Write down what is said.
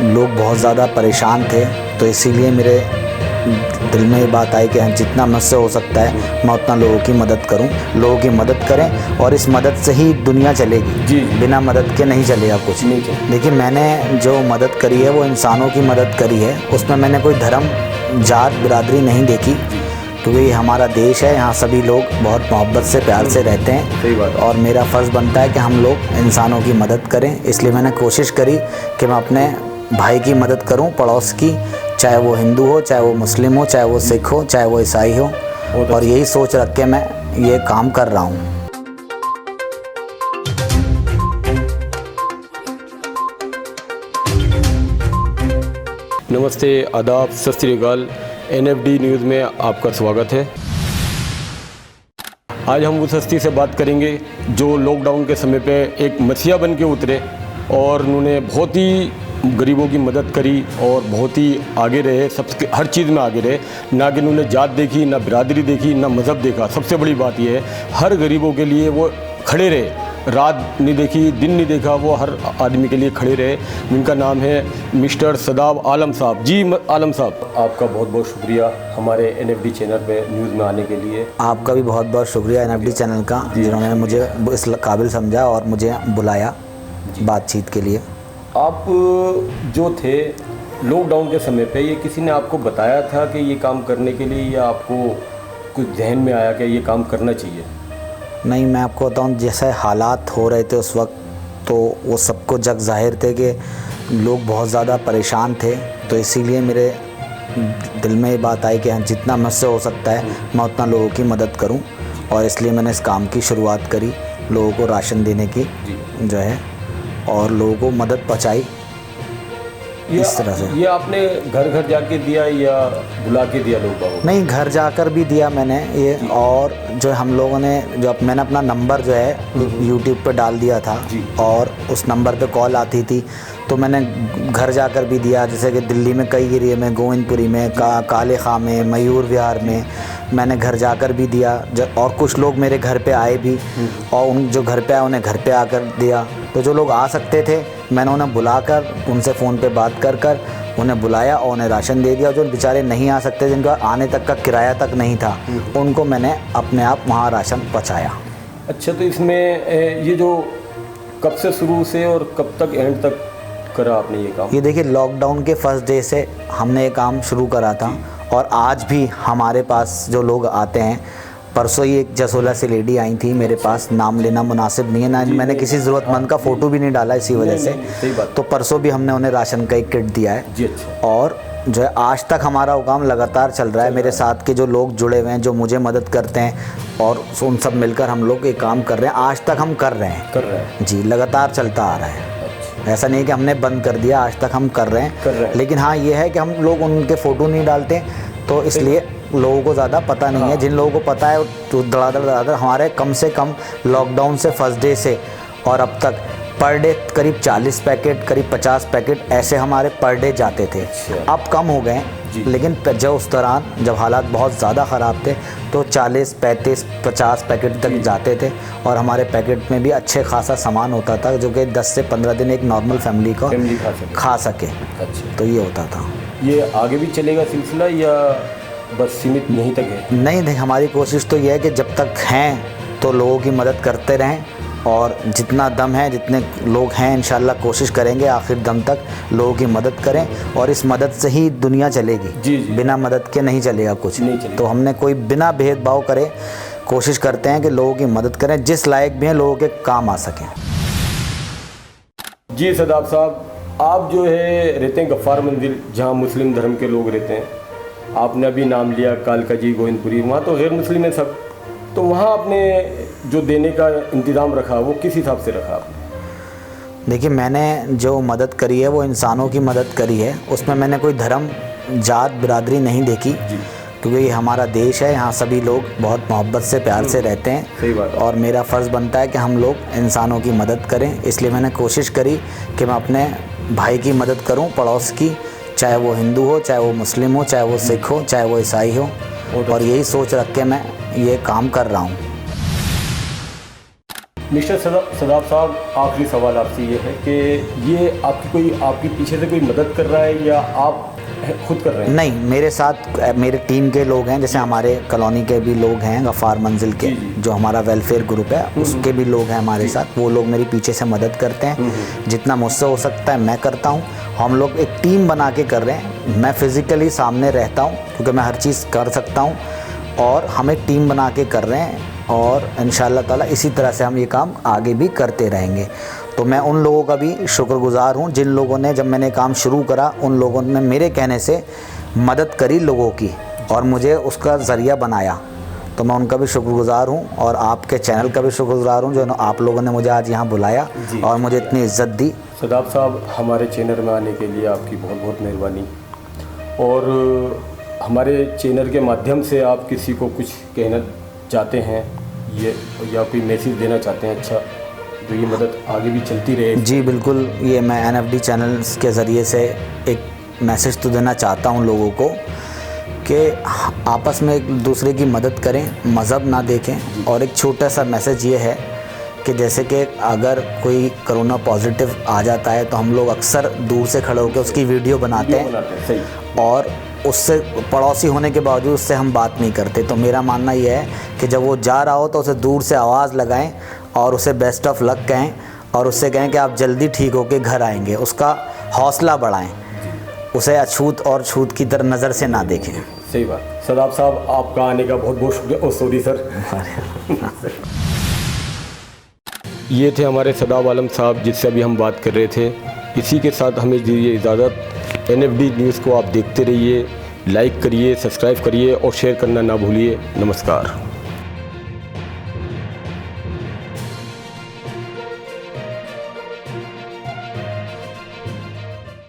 लोग बहुत ज़्यादा परेशान थे, तो इसीलिए मेरे दिल में ये बात आई कि जितना मुझसे हो सकता है मैं उतना लोगों की मदद करूं। लोगों की मदद करें और इस मदद से ही दुनिया चलेगी। जी। बिना मदद के नहीं चलेगा कुछ। नहीं चलेगा। देखिए, मैंने जो मदद करी है वो इंसानों की मदद करी है। उसमें मैंने कोई धर्म, जात, बिरादरी नहीं देखी, क्योंकि ये हमारा देश है। यहाँ सभी लोग बहुत मोहब्बत से, प्यार से रहते हैं। सही बात है। और मेरा फ़र्ज़ बनता है कि हम लोग इंसानों की मदद करें। इसलिए मैंने कोशिश करी कि मैं अपने भाई की मदद करूं, पड़ोस की, चाहे वो हिंदू हो, चाहे वो मुस्लिम हो, चाहे वो सिख हो, चाहे वो ईसाई हो। और यही सोच रख के मैं ये काम कर रहा हूँ। नमस्ते, आदाब, सत श्री अकाल। NFD न्यूज़ में आपका स्वागत है। आज हम उस हस्ती से बात करेंगे जो लॉकडाउन के समय पे एक मसीहा बन के उतरे और उन्होंने बहुत ही गरीबों की मदद करी और बहुत ही आगे रहे, सबके हर चीज़ में आगे रहे। ना कि उन्होंने जात देखी, ना बिरादरी देखी, ना मज़हब देखा। सबसे बड़ी बात यह है, हर गरीबों के लिए वो खड़े रहे। रात नहीं देखी, दिन नहीं देखा, वो हर आदमी के लिए खड़े रहे। जिनका नाम है मिस्टर सदाब आलम साहब। जी आलम साहब, आपका बहुत बहुत शुक्रिया हमारे NFD चैनल पे न्यूज़ में आने के लिए। आपका भी बहुत बहुत शुक्रिया NFD चैनल का, जिन्होंने मुझे इस काबिल समझा और मुझे बुलाया बातचीत के लिए। आप जो थे लॉकडाउन के समय पे, ये किसी ने आपको बताया था कि ये काम करने के लिए, या आपको कुछ जहन में आया कि ये काम करना चाहिए? नहीं, मैं आपको बताऊं, जैसे हालात हो रहे थे उस वक्त, तो वो सबको जग ज़ाहिर थे कि लोग बहुत ज़्यादा परेशान थे। तो इसीलिए मेरे दिल में ये बात आई कि जितना मुझसे हो सकता है मैं उतना लोगों की मदद करूं। और इसलिए मैंने इस काम की शुरुआत करी, लोगों को राशन देने की जो है, और लोगों को मदद पहुंचाई इस तरह से। ये आपने घर घर जाके दिया या बुला के दिया लोगों को? नहीं, घर जाकर भी दिया मैंने ये। और जो हम लोगों ने, जो मैंने अपना नंबर जो है यूट्यूब पे डाल दिया था, और उस नंबर पे कॉल आती थी, तो मैंने घर जाकर भी दिया। जैसे कि दिल्ली में कई एरिया में, गोविंदपुरी में, काले खां में, मयूर विहार में मैंने घर जाकर भी दिया। और कुछ लोग मेरे घर पे आए भी, और उन जो घर पे आए उन्हें घर पे आकर दिया। तो जो लोग आ सकते थे मैंने उन्हें बुलाकर, उनसे फ़ोन पे बात कर उन्हें बुलाया और उन्हें राशन दे दिया। जो बेचारे नहीं आ सकते, जिनका आने तक का किराया तक नहीं था, उनको मैंने अपने आप वहाँ राशन पहुँचाया। अच्छा, तो इसमें ये जो कब से शुरू से और कब तक एंड तक करा आपने ये काम? ये देखिए, लॉकडाउन के फर्स्ट डे से हमने ये काम शुरू करा था, और आज भी हमारे पास जो लोग आते हैं, परसों ही एक जसोला से लेडी आई थी मेरे पास, नाम लेना मुनासिब नहीं है ना, मैंने किसी ज़रूरतमंद का फ़ोटो भी नहीं डाला इसी वजह से। तो परसों भी हमने उन्हें राशन का एक किट दिया है जी। अच्छा। और जो है आज तक हमारा वो काम लगातार चल रहा है। मेरे साथ के जो लोग जुड़े हुए हैं, जो मुझे मदद करते हैं, और उन सब मिलकर हम लोग ये काम कर रहे हैं। आज तक हम कर रहे हैं जी, लगातार चलता आ रहा है। ऐसा नहीं है कि हमने बंद कर दिया, आज तक हम कर रहे हैं। लेकिन हाँ, ये है कि हम लोग उनके फ़ोटो नहीं डालते, तो इसलिए लोगों को ज़्यादा पता नहीं है। जिन लोगों को पता है तो धड़ाधड़ हमारे कम से कम लॉकडाउन से फर्स्ट डे से और अब तक पर डे करीब 40 पैकेट, करीब 50 पैकेट ऐसे हमारे पर डे जाते थे। अब कम हो गए, लेकिन जब उस दौरान जब हालात बहुत ज़्यादा ख़राब थे, तो 40, 35, 50 पैकेट तक जाते थे। और हमारे पैकेट में भी अच्छे खासा सामान होता था, जो कि 10 से 15 दिन एक नॉर्मल फैमिली को खा सके। अच्छा, तो ये होता था। ये आगे भी चलेगा सिलसिला, या बस सीमित यहीं तक है? नहीं, हमारी कोशिश तो ये है कि जब तक हैं तो लोगों की मदद करते रहें, और जितना दम है, जितने लोग हैं, इंशाल्लाह कोशिश करेंगे आखिर दम तक लोगों की मदद करें। और इस मदद से ही दुनिया चलेगी। जी। बिना मदद के नहीं चलेगा कुछ। नहीं चलेगा। तो हमने कोई बिना भेदभाव करे कोशिश करते हैं कि लोगों की मदद करें, जिस लायक भी हैं लोगों के काम आ सकें। जी सदाब साहब, आप जो है रहते हैं गफ्फार मंदिर, जहाँ मुस्लिम धर्म के लोग रहते हैं। आपने अभी नाम लिया कालका जी, गोविंदपुरी, वहाँ तो गैर मुस्लिम है सब। तो वहाँ आपने जो देने का इंतज़ाम रखा, वो किस हिसाब से रखा आपने? देखिए, मैंने जो मदद करी है वो इंसानों की मदद करी है। उसमें मैंने कोई धर्म, जात, बिरादरी नहीं देखी, क्योंकि ये हमारा देश है। यहाँ सभी लोग बहुत मोहब्बत से, प्यार से रहते हैं। सही बात है। और मेरा फ़र्ज़ बनता है कि हम लोग इंसानों की मदद करें। इसलिए मैंने कोशिश करी कि मैं अपने भाई की मदद करूं, पड़ोस की, चाहे वो हिंदू हो, चाहे वो मुस्लिम हो, चाहे वो सिख हो, चाहे वो ईसाई हो। और यही सोच रख के मैं ये काम कर रहा हूँ। मिस्टर सदाब साहब, आखिरी सवाल आपसे ये है कि ये आपकी कोई आपकी पीछे से कोई मदद कर रहा है या आप खुद कर रहे हैं? नहीं, मेरे साथ मेरे टीम के लोग हैं, जैसे हमारे कॉलोनी के भी लोग हैं, गफ़ार मंजिल के जो हमारा वेलफेयर ग्रुप है उसके भी लोग हैं हमारे साथ। वो लोग मेरी पीछे से मदद करते हैं, जितना मुझसे हो सकता है मैं करता हूँ। हम लोग एक टीम बना के कर रहे हैं। मैं फिज़िकली सामने रहता हूँ क्योंकि मैं हर चीज़ कर सकता हूँ, और हम एक टीम बना के कर रहे हैं, और इंशाअल्लाह ताला इसी तरह से हम ये काम आगे भी करते रहेंगे। तो मैं उन लोगों का भी शुक्रगुज़ार हूँ जिन लोगों ने, जब मैंने काम शुरू करा, उन लोगों ने मेरे कहने से मदद करी लोगों की और मुझे उसका ज़रिया बनाया। तो मैं उनका भी शुक्रगुज़ार हूँ, और आपके चैनल का भी शुक्रगुज़ार हूँ जो आप लोगों ने मुझे आज यहाँ बुलाया और मुझे इतनी इज़्ज़त दी। सदाब साहब, हमारे चैनल में आने के लिए आपकी बहुत बहुत मेहरबानी। और हमारे चैनल के माध्यम से आप किसी को कुछ कहना चाहते हैं ये, या कोई मैसेज देना चाहते हैं अच्छा, तो ये मदद आगे भी चलती रहे? जी बिल्कुल, ये मैं NFD चैनल्स के ज़रिए से एक मैसेज तो देना चाहता हूँ लोगों को कि आपस में एक दूसरे की मदद करें, मज़हब ना देखें। और एक छोटा सा मैसेज ये है कि जैसे कि अगर कोई कोरोना पॉजिटिव आ जाता है तो हम लोग अक्सर दूर से खड़े होकर उसकी वीडियो बनाते हैं, और उससे पड़ोसी होने के बावजूद उससे हम बात नहीं करते। तो मेरा मानना ये है कि जब वो जा रहा हो तो उसे दूर से आवाज़ लगाएं और उसे बेस्ट ऑफ लक कहें, और उससे कहें कि आप जल्दी ठीक होकर घर आएंगे। उसका हौसला बढ़ाएं, उसे अछूत और छूत की तरह नज़र से ना देखें। सही बात। सदाब साहब, आपका आने का बहुत बहुत शुक्रिया। Sorry sir. ये थे हमारे सदाब आलम साहब जिससे अभी हम बात कर रहे थे। इसी के साथ हमें दीजिए इजाज़त। NFD न्यूज़ को आप देखते रहिए, लाइक करिए, सब्सक्राइब करिए और शेयर करना ना भूलिए। नमस्कार।